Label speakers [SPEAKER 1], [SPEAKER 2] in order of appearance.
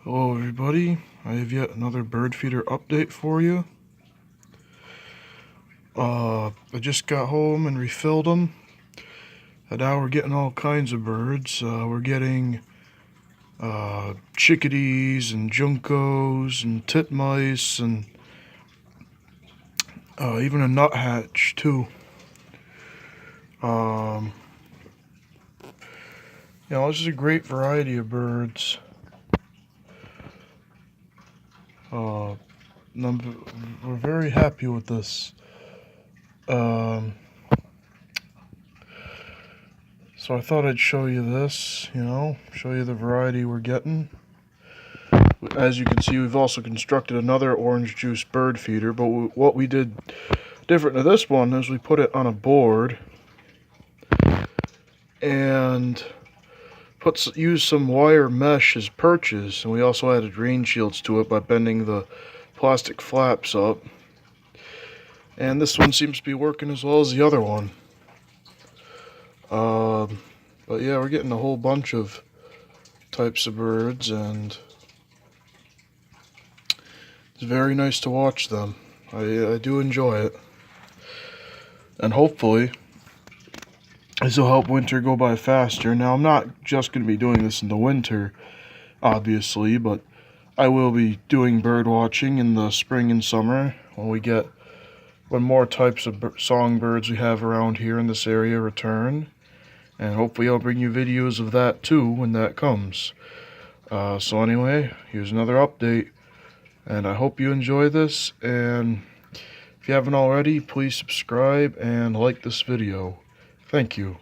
[SPEAKER 1] Hello everybody, I have yet another bird feeder update for you. I just got home and refilled them, and now we're getting all kinds of birds. We're getting chickadees and juncos and titmice and even a nuthatch too. This is a great variety of birds. We're very happy with this. So I thought I'd show you this, show you the variety we're getting. As you can see, we've also constructed another orange juice bird feeder, but what we did different to this one is we put it on a board and used some wire mesh as perches, and we also added rain shields to it by bending the plastic flaps up. And this one seems to be working as well as the other one. But yeah, we're getting a whole bunch of types of birds, and it's very nice to watch them. I do enjoy it. And hopefully this will help winter go by faster. Now, I'm not just going to be doing this in the winter, obviously, but I will be doing bird watching in the spring and summer when more types of songbirds we have around here in this area return. And hopefully I'll bring you videos of that too when that comes. So anyway, here's another update, and I hope you enjoy this. And if you haven't already, please subscribe and like this video. Thank you.